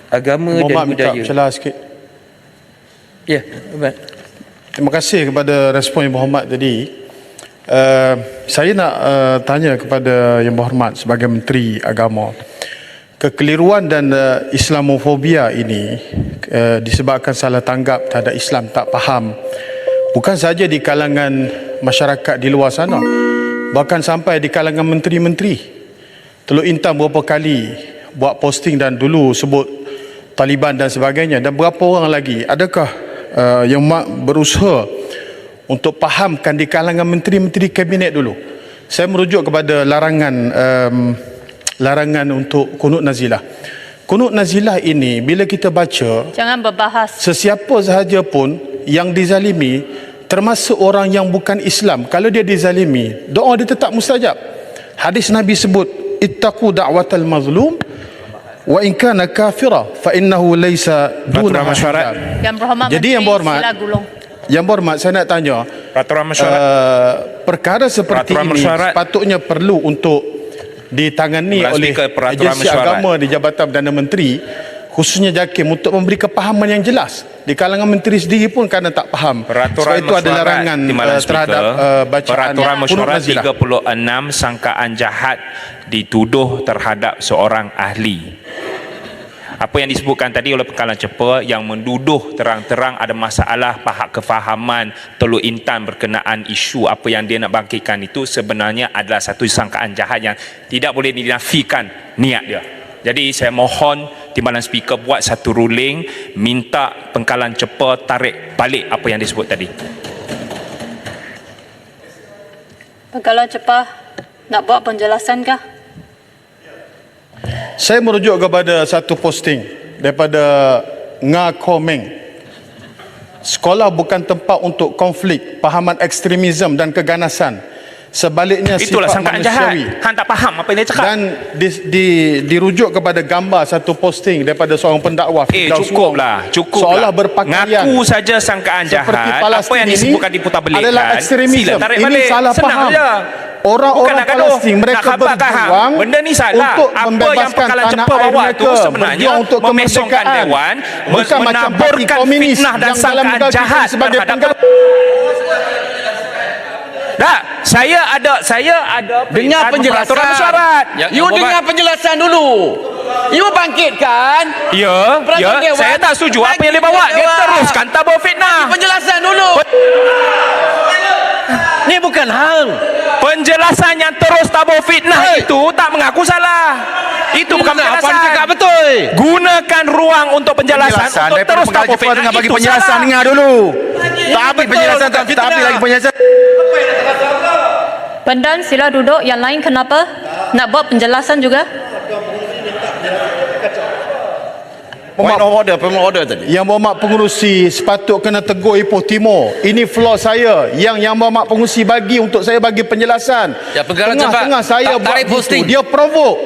agama dan budaya. Celah sikit. Ya, Abang. Terima kasih kepada respon Yang Berhormat tadi. Saya nak tanya kepada Yang Berhormat sebagai Menteri Agama. Kekeliruan dan Islamofobia ini disebabkan salah tanggap terhadap Islam, tak faham. Bukan saja di kalangan masyarakat di luar sana, bahkan sampai di kalangan menteri-menteri. Teluk Intan berapa kali buat posting dan dulu sebut Taliban dan sebagainya, dan berapa orang lagi. Adakah yang berusaha untuk fahamkan di kalangan menteri-menteri kabinet dulu? Saya merujuk kepada larangan untuk kunut nazilah. Kunut nazilah ini bila kita baca, Jangan berbahas. sesiapa sahaja pun yang dizalimi, termasuk orang yang bukan Islam, kalau dia dizalimi, doa dia tetap mustajab. Hadis Nabi sebut, ittaqu da'watal mazlum wa in kana kafira fa innahu laysa duna masyarakat. Yang Berhormat Jadi, Menteri, Yang Berhormat, sila gulung. Yang Berhormat, saya nak tanya, Peraturan mesyuarat. perkara seperti Peraturan ini mesyuarat. sepatutnya perlu untuk ditangani Beras oleh speaker peraturan agensi mesyuarat. agama di Jabatan Perdana Menteri, khususnya JAKIM, untuk memberi kepahaman yang jelas. Di kalangan menteri sendiri pun kerana tak faham. Peraturan Sebab itu ada mesyuarat, larangan Timbalan terhadap bacaan Peraturan kunut mesyuarat nazilah. 36, sangkaan jahat dituduh terhadap seorang ahli. Apa yang disebutkan tadi oleh Pekalan Cepa yang menduduh terang-terang ada masalah kefahaman Teluk Intan berkenaan isu apa yang dia nak bangkitkan itu sebenarnya adalah satu sangkaan jahat yang tidak boleh dinafikan niat dia. Jadi saya mohon Timbalan Speaker buat satu ruling, minta Pekalan Cepa tarik balik apa yang disebut tadi. Pekalan Cepa nak buat penjelasan kah? Saya merujuk kepada satu posting daripada Nga Komeng. Sekolah bukan tempat untuk konflik, pahaman ekstremisme dan keganasan. Sebaliknya Itulah sifat sangkaan manusiawi. jahat. Han tak faham apa yang dia cakap. Dan dirujuk kepada gambar satu posting daripada seorang pendakwa Firdaus Wong, Cukuplah. seolah berpakaian Ngaku saja sangkaan seperti jahat. Apa Palestin yang ini disebutkan diputarbelikkan, adalah ekstremisme. sila tarik Ini balik. salah Senang faham. saja. Orang-orang Bukan nak gaduh, Palestin mereka nak khabarkan, berjuang benda ni salah. untuk Apa yang membebaskan Pekalan tanah Cepa air bawa mereka, tu sebenarnya berjuang untuk memesongkan kemerdekaan. Dewan, Bukan macam parti menaburkan komunis fitnah dan yang dalam sangkaan negara kita jahat sebagai terhadap penggal. Tak, saya ada Dengar penjelasan. peraturan mesyuarat. You dengar penjelasan dulu. You bangkitkan. Ya, Peraturan Dewan. saya tak setuju apa yang dia bawa. Dia Dewan. teruskan tabur fitnah. Penjelasan dulu. Ni bukan hang. Penjelasan yang terus tabur fitnah itu tak mengaku salah. Itu bukan Apa penjelasan. dia cakap betul? Gunakan ruang untuk penjelasan untuk terus tabur fitnah. Dengar bagi Itu penjelasan, salah. dengar dulu. Tak habis betul, penjelasan, bukan tak fitnah. habis lagi penjelasan. Pendan sila duduk. Yang lain kenapa? Nak buat penjelasan juga? Point of order tadi. Yang Berhormat Pengerusi sepatut kena tegur Ipoh Timur. Ini flaw saya yang Berhormat Pengerusi bagi untuk saya bagi penjelasan. Ya, Pekalan Cepat, Tengah-tengah saya tak buat tarik posting. gitu. Dia provoke.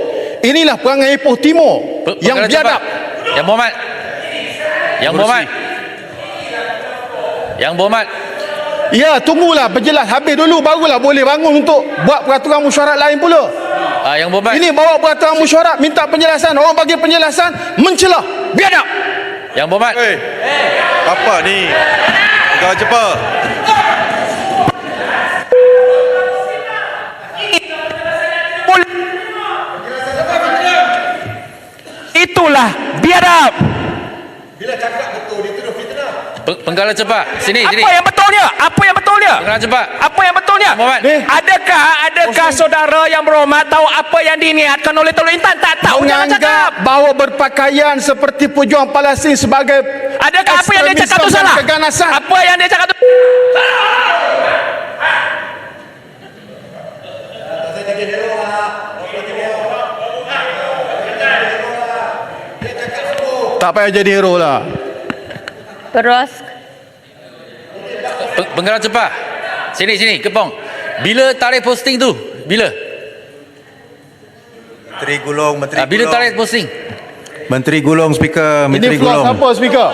Inilah perangai Ipoh Timur yang Pekalan Cepat. biadab. Yang Berhormat. Yang Berhormat. Yang Berhormat. Ya, tunggulah berjelas habis dulu barulah boleh bangun untuk buat peraturan mesyuarat lain pula. Yang Berhormat. Ini bawa peraturan mesyuarat minta penjelasan, orang bagi penjelasan mencelah. Biadab. Yang Berhormat. Apa ni? Kau cepat. Itulah biadab. Penggalan Cepat. Sini, sini. Apa yang betulnya? Apa yang betulnya? Penggalan Cepat. Apa yang betulnya? Muhammad. Adakah saudara yang berhormat tahu apa yang diniatkan oleh Teluk Intan? Tak tahu, jangan cakap. Menganggap bahawa berpakaian seperti pejuang Palestin sebagai Adakah apa yang dia cakap tu ekstremisme dan salah? keganasan. Apa yang dia cakap tu? Tak payah jadi hero lah. Beruas. Penggalan Cepat. Sini, sini. Kepong. Bila tarik posting tu? Bila? Menteri Gulung, Menteri Bila Gulung. tarik posting? Menteri Gulung, speaker. Menteri Ini flaw Gulung. siapa speaker?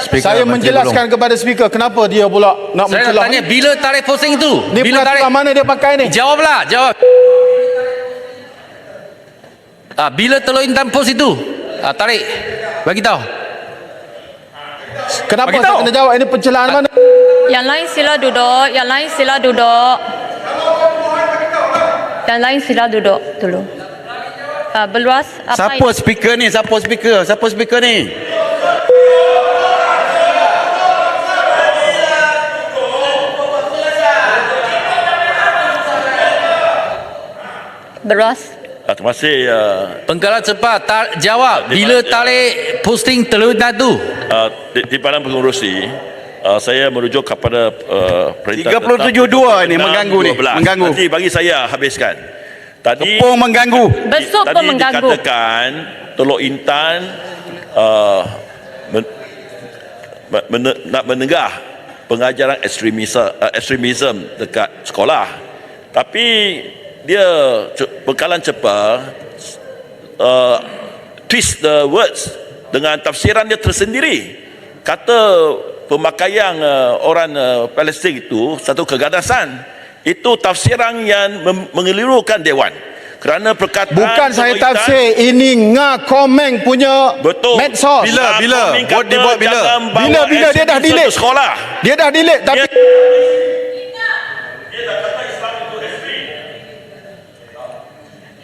Speaker, Saya Menteri menjelaskan kepada speaker kenapa dia pula nak Saya nak mencelah. tanya, bila tarik posting tu? Ni Bila tarik? peraturan mana dia pakai ni? Jawablah, jawab. Bila Teluk Intan post itu? Tarik. Bagi tahu. Kenapa Bagi saya tahu. kena jawab? Ini pencelahan mana? Yang lain sila duduk. Yang lain sila duduk. Yang lain sila duduk dulu. Berluas. Siapa speaker ni? Siapa speaker ni? Berluas. Terima kasih Pengkalan cepat jawab bila tarik posting terletak tu. di Badan Pengurusi. Saya merujuk kepada perintah 37.2 ni mengganggu ni, mengganggu. Nanti bagi saya habiskan. Tadi Kepung mengganggu. Besok pun mengganggu. dikatakan Teluk Intan nak menegah pengajaran ekstremisme dekat sekolah. Tapi dia Bekalan Cepa twist the words dengan tafsiran dia tersendiri. Kata pemakaian orang Palestin itu satu keganasan. Itu tafsiran yang mengelirukan Dewan. Kerana perkataan Bukan saya Teluk Intan- tafsir. Ini Komeng punya Betul. medsos. Bila? Buat dibuat bila? Bila dia dah delete. Sekolah. Dia dah delete tapi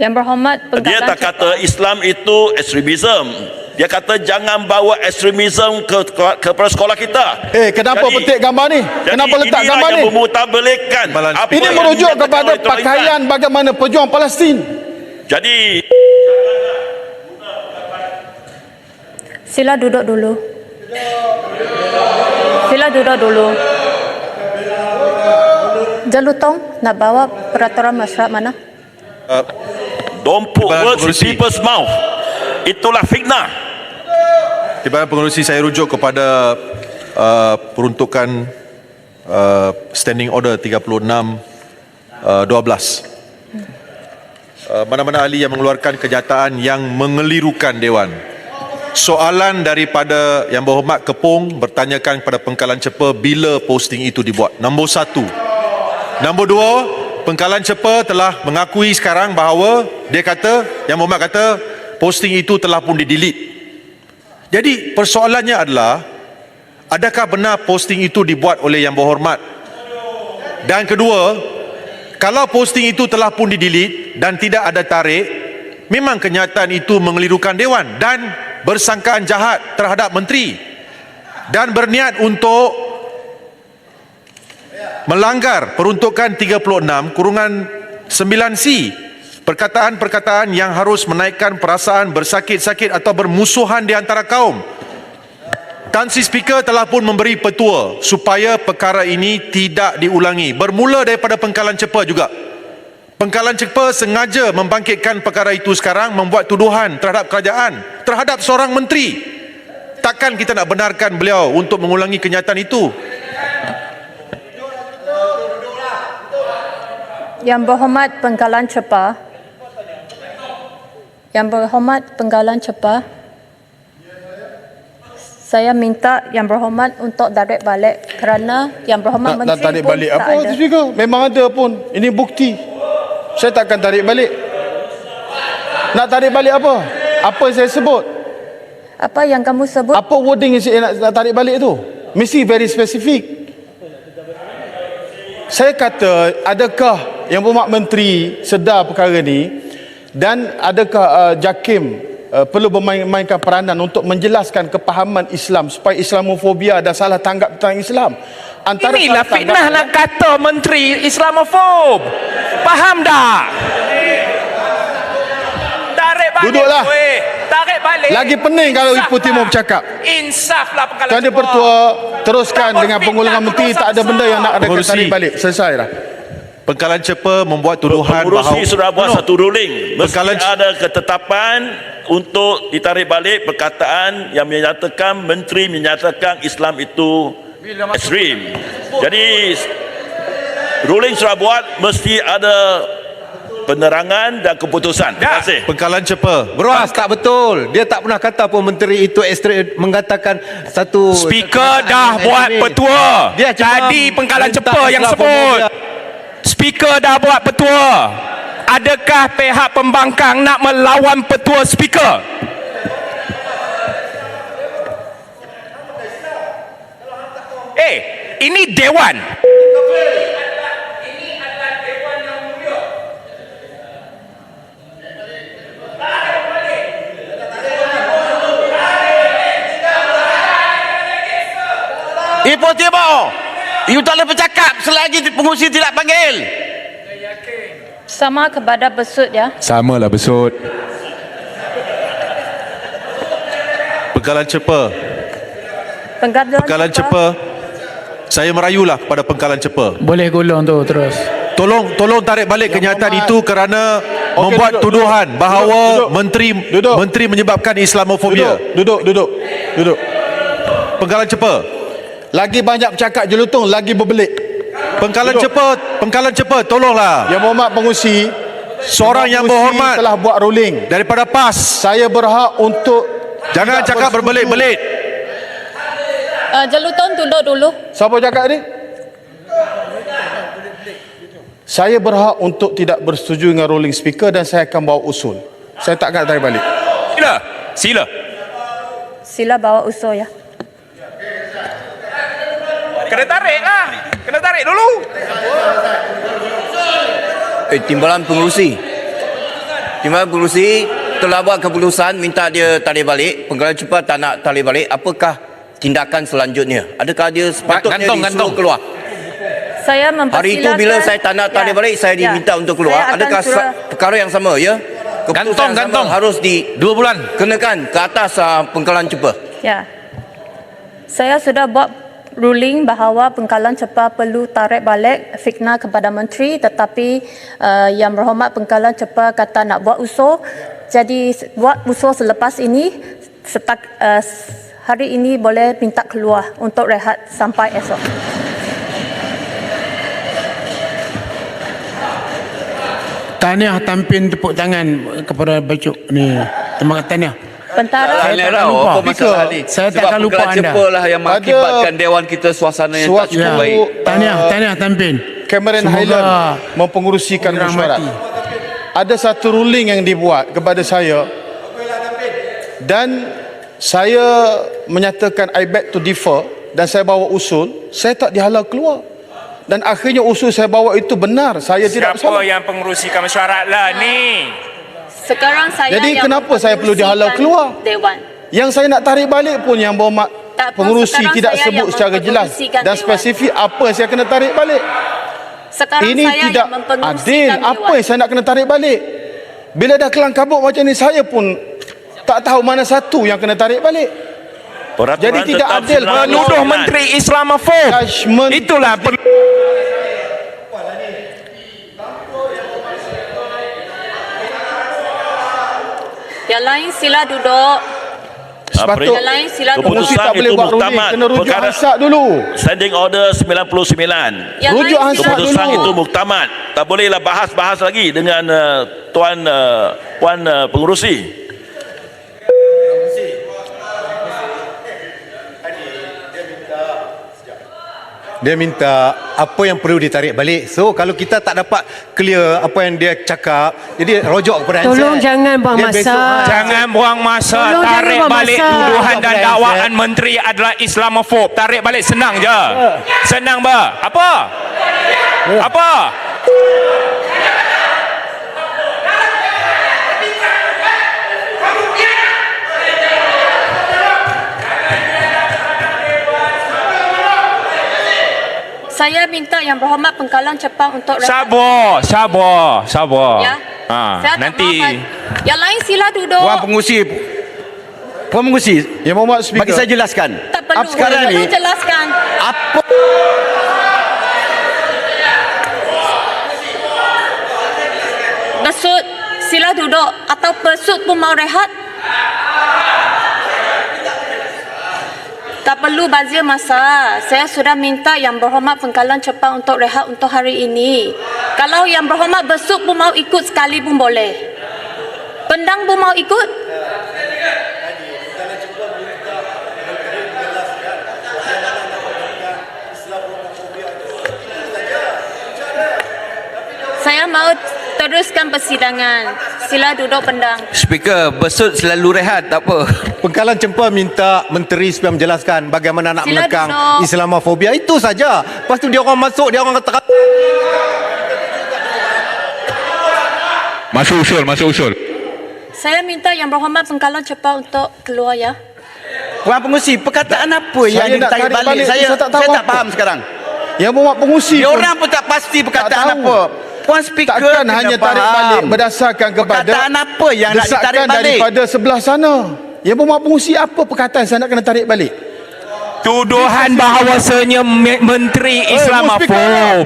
Yang berhormat Dia Pengkalan tak kata Islam itu ekstremisme. Dia kata jangan bawa ekstremisme ke sekolah kita. kenapa Jadi- petik gambar ni? Kenapa letak gambar ni? Yang memutabelekkan apa Ini yang merujuk dinyatakan kepada oleh Teluk pakaian Intan. bagaimana pejuang Palestin. Jadi Sila duduk dulu. Sila duduk dulu. Jalutong nak bawa peraturan masyarakat mana? don't put Badan words in Pengurusi. people's mouth. Itulah fitnah. Di Badan Pengurusi saya rujuk kepada peruntukan Standing Order 36/12. Mana-mana ahli yang mengeluarkan kenyataan yang mengelirukan Dewan. Soalan daripada Yang Berhormat Kepung bertanyakan kepada Pengkalan Cepa bila posting itu dibuat. Nombor 1. Nombor 2, Pengkalan Cepa telah mengakui sekarang bahawa dia kata, Yang Berhormat kata posting itu telah pun di-delete. Jadi persoalannya adalah, adakah benar posting itu dibuat oleh Yang Berhormat? Dan kedua, kalau posting itu telah pun di-delete dan tidak ada tarik, memang kenyataan itu mengelirukan Dewan dan bersangkaan jahat terhadap menteri dan berniat untuk melanggar peruntukan 36/9C, perkataan-perkataan yang harus menaikkan perasaan bersakit-sakit atau bermusuhan di antara kaum. Tan Sri Speaker telah pun memberi petua supaya perkara ini tidak diulangi. Bermula daripada Pengkalan Cepa juga. Pengkalan Cepa sengaja membangkitkan perkara itu sekarang, membuat tuduhan terhadap kerajaan, terhadap seorang menteri. Takkan kita nak benarkan beliau untuk mengulangi kenyataan itu? Yang berhormat Pengkalan Cepa. Yang berhormat Pengkalan Cepa. Saya minta Yang Berhormat untuk tarik balik kerana Yang Berhormat Nak Menteri tarik pun balik tak apa ada. tu Speaker? Memang ada pun. Ini bukti. Saya takkan tarik balik. Nak tarik balik apa? Apa yang saya sebut? Apa yang kamu sebut? Apa wording yang saya nak tarik balik tu? Mesti very specific. Saya kata, adakah Yang Berhormat Menteri sedar perkara ni dan adakah JAKIM perlu memainkan peranan untuk menjelaskan kepahaman Islam supaya Islamofobia dan salah tanggap tentang Islam. Inilah salah fitnah tanggap- nak kata menteri Islamofob. Faham tak? Tarik balik. Duduklah. weh. Tarik balik. Lagi pening kalau Ibu Timur bercakap. Insaflah Pengkalan Tuan Yang Cepa. Pertua, teruskan Tak dengan berfitnah, pengulangan menteri, dosa tak ada benda yang nak ada Pengurusi. tarik balik. Selesai dah. Pengkalan Cepa membuat tuduhan Pengurusi sudah buat No. satu ruling. Mesti Bekalan- ada ketetapan untuk ditarik balik perkataan yang menyatakan menteri menyatakan Islam itu ekstrim. Jadi ruling sudah buat, mesti ada penerangan dan keputusan. Terima kasih. Pengkalan Cepa. Beruas tak betul. Dia tak pernah kata pun menteri itu ekstrim, mengatakan satu Speaker dah buat petua. Dia cuma Tadi Pengkalan perintah Cepa yang Islamophobia. sebut. Speaker dah buat petua. Adakah pihak pembangkang nak melawan petua speaker? Ini Dewan. Ibu tiba. You tak boleh bercakap selagi pengurusi tidak panggil. Sama kepada besut ya. Samalah besut. Pengkalan cepa. Pengkalan cepa. Saya merayulah kepada pengkalan cepa. Boleh golong tu terus. Tolong tarik balik kenyataan itu kerana membuat duduk, tuduhan bahawa duduk. menteri menyebabkan Islamofobia. Duduk. Pengkalan cepa. Lagi banyak bercakap jelutong, lagi berbelit. Pengkalan Duduk. cepa, tolonglah. Yang Berhormat Pengurusi, Seorang yang Pengurusi berhormat telah buat ruling. daripada PAS. Saya berhak untuk Jangan tidak cakap bersetuju. berbelit-belit. Jelutong duduk dulu. Siapa cakap ni? Saya berhak untuk tidak bersetuju dengan ruling speaker dan saya akan bawa usul. Saya tak akan tarik balik. Sila. Sila bawa usul ya. Kena tarik dulu. Timbalan pengurusi telah buat keputusan minta dia tarik balik. Pengkalan cepat tak nak tarik balik. Apakah tindakan selanjutnya? Adakah dia sepatutnya disuruh keluar? Saya mempersilakan. Hari itu bila saya tak nak tarik balik, saya diminta untuk keluar. Saya akan Adakah perkara yang sama, ya? Keputusan yang sama harus 2 bulan kenakan ke atas pengkalan cepat. Ya. Saya sudah buat ruling bahawa Pengkalan Cepa perlu tarik balik fitnah kepada menteri, tetapi Yang Berhormat Pengkalan Cepa kata nak buat usul. Jadi buat usul selepas ini, hari ini boleh minta keluar untuk rehat sampai esok. Tahniah tampin tepuk tangan kepada Bacuk ni. Terima kasih tahniah. Pentara Saya takkan lupa. Apa masalah ni? Saya Sebab takkan lupa Pengkalan anda. Cepa lah yang mengakibatkan Dewan kita suasana yang tak cukup baik. Tahniah tampin. Cameron Semoga Highland mempengurusikan segera mesyuarat. mati. Ada satu ruling yang dibuat kepada saya dan saya menyatakan I beg to differ dan saya bawa usul, saya tak dihalau keluar. Dan akhirnya usul saya bawa itu benar, saya tidak Siapa bersalah. yang pengurusikan mesyuarat lah ni? Sekarang saya Jadi yang kenapa saya perlu dihalau keluar? Dewan. Yang saya nak tarik balik pun Yang Berhormat Tak apa, Pengurusi sekarang tidak saya sebut yang secara jelas mempengurusikan dan Dewan. spesifik apa yang saya kena tarik balik. Sekarang Ini saya tidak yang mempengurusikan adil. Apa Dewan. yang saya nak kena tarik balik? Bila dah kelang kabut macam ni, saya pun tak tahu mana satu yang kena tarik balik. Peraturan Jadi tidak tetap adil 9 Menuduh bulan. Menteri Islamofob. Judgement Itulah Yang lain sila duduk. sepatut Yang lain sila duduk. pengurusi tak boleh itu buat ruling, muktamad. kena rujuk Perkara- Hansard dulu. Standing Order 99. Yang Rujuk lain Hansard sila Keputusan dulu. itu muktamad. Tak bolehlah bahas-bahas lagi dengan puan pengurusi. Dia minta apa yang perlu ditarik balik. So kalau kita tak dapat clear apa yang dia cakap, jadi rojok kepada Hansard. Tolong jangan buang Dia masa. besok, Jangan buang masa. Tolong jangan Tarik buang balik masa. tuduhan dan Jangan, dakwaan menteri adalah Islamofob. Tarik balik senang je. Senang ba? Apa? Apa? Saya minta Yang Berhormat Pengkalan Cepa untuk Sabar. Ya. Saya tak Nanti mahu. Yang lain sila duduk. Puan pengurusi, Yang Berhormat Speaker. bagi saya jelaskan. Tak perlu. Sekarang Perlu ni jelaskan. apa Besut sila duduk atau besut pun mau rehat. Tak perlu bazir masa. Saya sudah minta Yang Berhormat Pengkalan Cepa untuk rehat untuk hari ini. Kalau Yang Berhormat besut pun mau ikut sekali pun boleh. Pendang pun mau ikut. Saya mau teruskan persidangan. Sila duduk pendang. speaker besut selalu rehat, tak apa. Pengkalan Cempa minta menteri supaya menjelaskan bagaimana nak Sila mengekang duduk. Islamofobia. Itu saja. Lepas tu dia orang masuk, dia orang kata Masuk usul. Saya minta Yang Berhormat Pengkalan Cepa untuk keluar ya. Puan Pengurusi, perkataan apa Saya yang nak ditarik tarik balik? balik, Saya saya tak tahu tak apa. faham sekarang. Yang berhormat pengurusi Dia pun orang pun tak pasti perkataan tahu. apa. Puan Speaker takkan kena hanya faham. tarik balik berdasarkan kepada Perkataan apa yang nak ditarik desakan balik? daripada sebelah sana. Yang berhormat pengurusi apa perkataan saya nak kena tarik balik? Tuduhan bahawasanya Menteri Islamofob.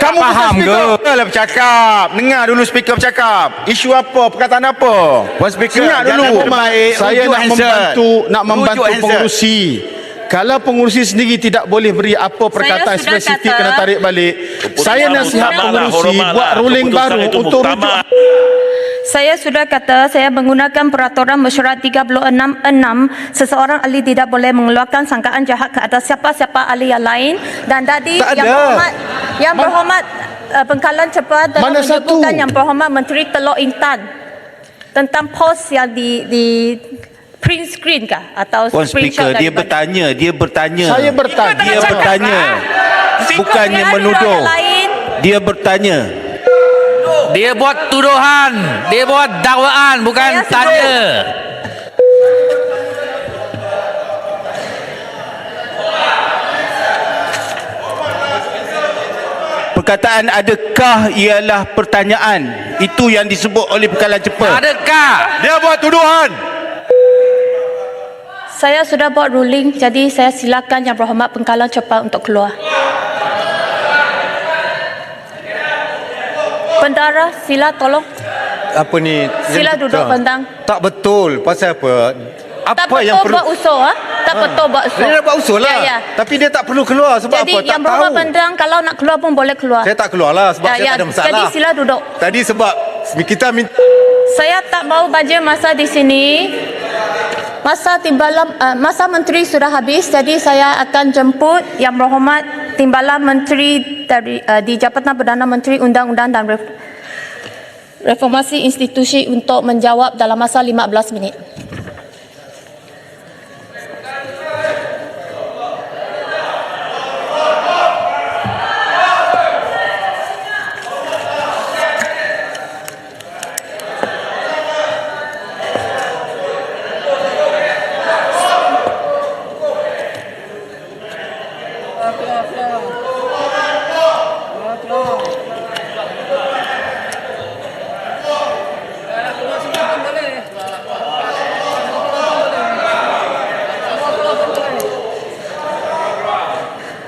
Kamu Faham bukan speaker lah bercakap. Dengar dulu speaker bercakap. Isu apa? Perkataan apa? Puan Speaker, Dengar dulu. Saya nak membantu Rujuk pengurusi. Kalau pengurusi sendiri tidak boleh beri apa perkataan sudah spesifik kata- kena tarik balik, saya nasihat Hormatlah, pengurusi hormatlah. buat ruling Keputusan baru itu untuk rujuk. muktamar. Saya sudah kata saya menggunakan peraturan mesyuarat 36(6), seseorang ahli tidak boleh mengeluarkan sangkaan jahat ke atas siapa-siapa ahli yang lain, dan tadi Tak Yang ada. Berhormat Pengkalan Cepa telah Mana satu? menyebutkan Yang Berhormat Menteri Teluk Intan tentang pos yang di print screen kah atau Puan screenshot Speaker, dia daripada- bertanya. Saya bertanya. Dia bertanya. Bukannya Dengan menuduh. yang lain. Dia bertanya. Dia buat tuduhan, dia buat dakwaan, bukan Saya tanya. Perkataan adakah ialah pertanyaan. Itu yang disebut oleh Pengkalan Cepa. Adakah? Dia buat tuduhan. Saya sudah buat ruling, jadi saya silakan Yang Berhormat Pengkalan Cepa untuk keluar. Bendara, sila tolong. apa ni? Sila duduk, Bentang. Tak betul. Pasal apa? Tak Apa yang betul perlu? buat usul, ha? Tak betul buat usul. Dia dah buat usul lah. Ya, ya. Tapi dia tak perlu keluar. Sebab Jadi apa? Tak Yang Berhormat tahu. Bentang, kalau nak keluar pun boleh keluar. Saya tak keluar lah sebab Ya, saya ya. tak ada masalah. Jadi sila duduk. Tadi sebab kita minta Saya tak mau baja masa di sini. Masa menteri sudah habis, jadi saya akan jemput Yang Berhormat Timbalan Menteri di Jabatan Perdana Menteri Undang-Undang dan Reformasi Institusi untuk menjawab dalam masa 15 minit.